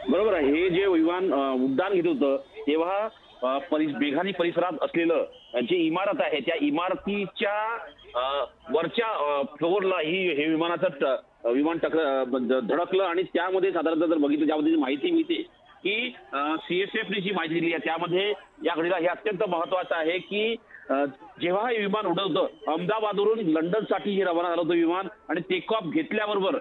बरोबर आहे. हे जे विमान उड्डाण घेत होतं तेव्हा मेघानी परिसरात असलेलं जी इमारत आहे त्या इमारतीच्या वरच्या फ्लोअरला हे विमान धडकलं आणि त्यामध्ये साधारणतः जर बघितलं ज्यामध्ये माहिती मिळते की CSFने जी माहिती दिली आहे त्यामध्ये या घडीला हे अत्यंत महत्वाचं आहे की जेव्हा हे विमान उडत होतं अहमदाबादवरून लंडनसाठी हे रवाना झालं होतं विमान आणि टेक ऑफ घेतल्याबरोबर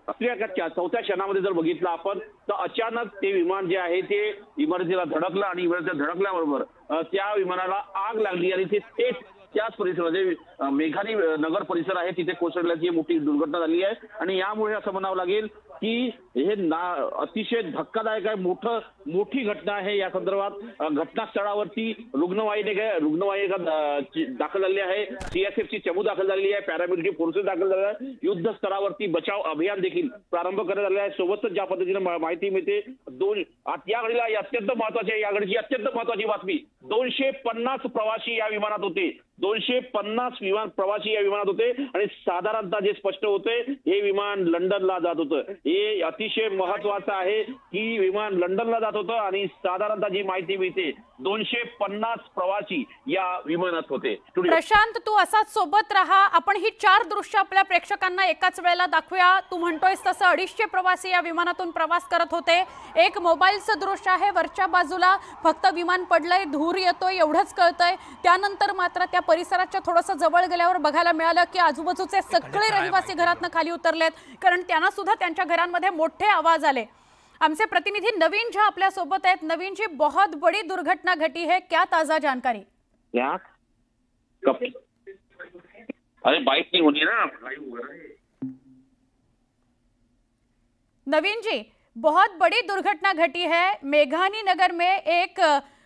आपल्या चौथ्या क्षणामध्ये जर बघितलं आपण तर अचानक ते विमान जे आहे ते इमारतीला धडकलं आणि इमारतीला धडकल्याबरोबर त्या विमानाला आग लागली आणि ते थेट त्याच परिसरामध्ये मेघानी नगर परिसर आहे तिथे कोसळल्याची मोठी दुर्घटना झाली आहे आणि यामुळे असं म्हणावं लागेल की हे अतिशय धक्कादायक आहे मोठी घटना आहे। या संदर्भात घटनास्थळावरती रुग्णवाहिका दाखल झाली आहे, CSFची चमू दाखल झाली आहे, पॅरामिलिटरी फोर्सेस दाखल झाले आहे, युद्ध स्तरावरती बचाव अभियान देखील प्रारंभ करण्यात आले आहे। सोबतच ज्या पद्धतीने माहिती मिळते या घडीला अत्यंत महत्वाची या घडीची अत्यंत महत्वाची बातमी 250 प्रवासी या विमानात होते। 250 प्रवासी या विमानात होते आणि साधारणतः जे स्पष्ट होते हे विमान लंडनला जात होतं। हे अतिशय महत्वाचं आहे की विमान लंडनला जात होतं आणि साधारणतः जी माहिती मिळते 250 प्रवासी या विमानात होते। प्रशांत, तू असाच सोबत राहा। आपण ही 4 दृश्य आपल्या प्रेक्षकांना एकाच वेळेला दाखवूया। तू म्हणतोयस तसं 250 प्रवासी या विमानातून प्रवास करत होते। एक मोबाईलचं दृश्य आहे, वरच्या बाजूला फक्त विमान पडलंय, धूर येतोय एवढंच कळतंय। त्यानंतर मात्र त्या परिसराच्या थोडंसं जवळ गेल्यावर बघायला मिळालं की आजूबाजूचे सगळे रहिवासी घरातनं खाली उतरलेत, कारण त्यांना सुद्धा त्यांच्या घरांमध्ये मोठे आवाज आले। हमसे प्रतिनिधि नवीन झा आपल्या सोबत आहेत। नवीन जी, बहुत बड़ी दुर्घटना घटी है, क्या ताजा जानकारी? क्या कब? अरे बाइक नहीं होनी ना। नवीन जी, बहुत बड़ी दुर्घटना घटी है। मेघानी नगर में एक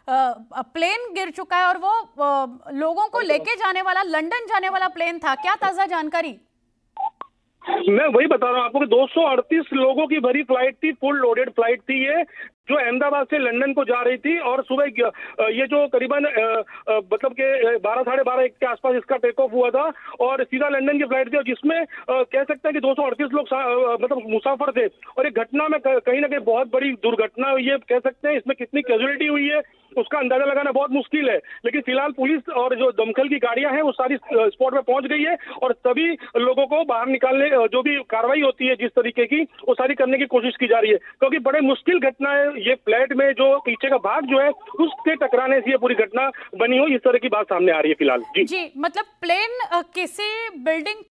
प्लेन गिर चुका है और वो लोगों को लेके जाने वाला, लंदन जाने वाला प्लेन था। क्या ताजा जानकारी? मैं वही बता रहा हूँ आपको कि 238 लोगों की भरी फ्लाइट थी, फुल लोडेड फ्लाइट थी ये, जो अहमदाबाद से लंदन को जा रही थी। और सुबह ये जो करीबन मतलब के 12 साढ़े 12 के आसपास इसका टेक ऑफ हुआ था और सीधा लंदन की फ्लाइट थी, और जिसमें कह सकते हैं कि 238 लोग मतलब मुसाफिर थे। और एक घटना में कहीं ना कहीं बहुत बड़ी दुर्घटना ये कह सकते हैं। इसमें कितनी कैजुअलिटी हुई है उसका अंदाजा लगाना बहुत मुश्किल है, लेकिन फिलहाल पुलिस और जो दमकल की गाड़ियां हैं वो सारी स्पॉट पे पहुंच गई है और सभी लोगों को बाहर निकालने जो भी कार्रवाई होती है जिस तरीके की, वो सारी करने की कोशिश की जा रही है, क्योंकि बड़े मुश्किल घटना है। ये फ्लैट में जो पीछे का भाग जो है उसके टकराने से ये पूरी घटना बनी हो, इस तरह की बात सामने आ रही है फिलहाल। जी, मतलब प्लेन किसी बिल्डिंग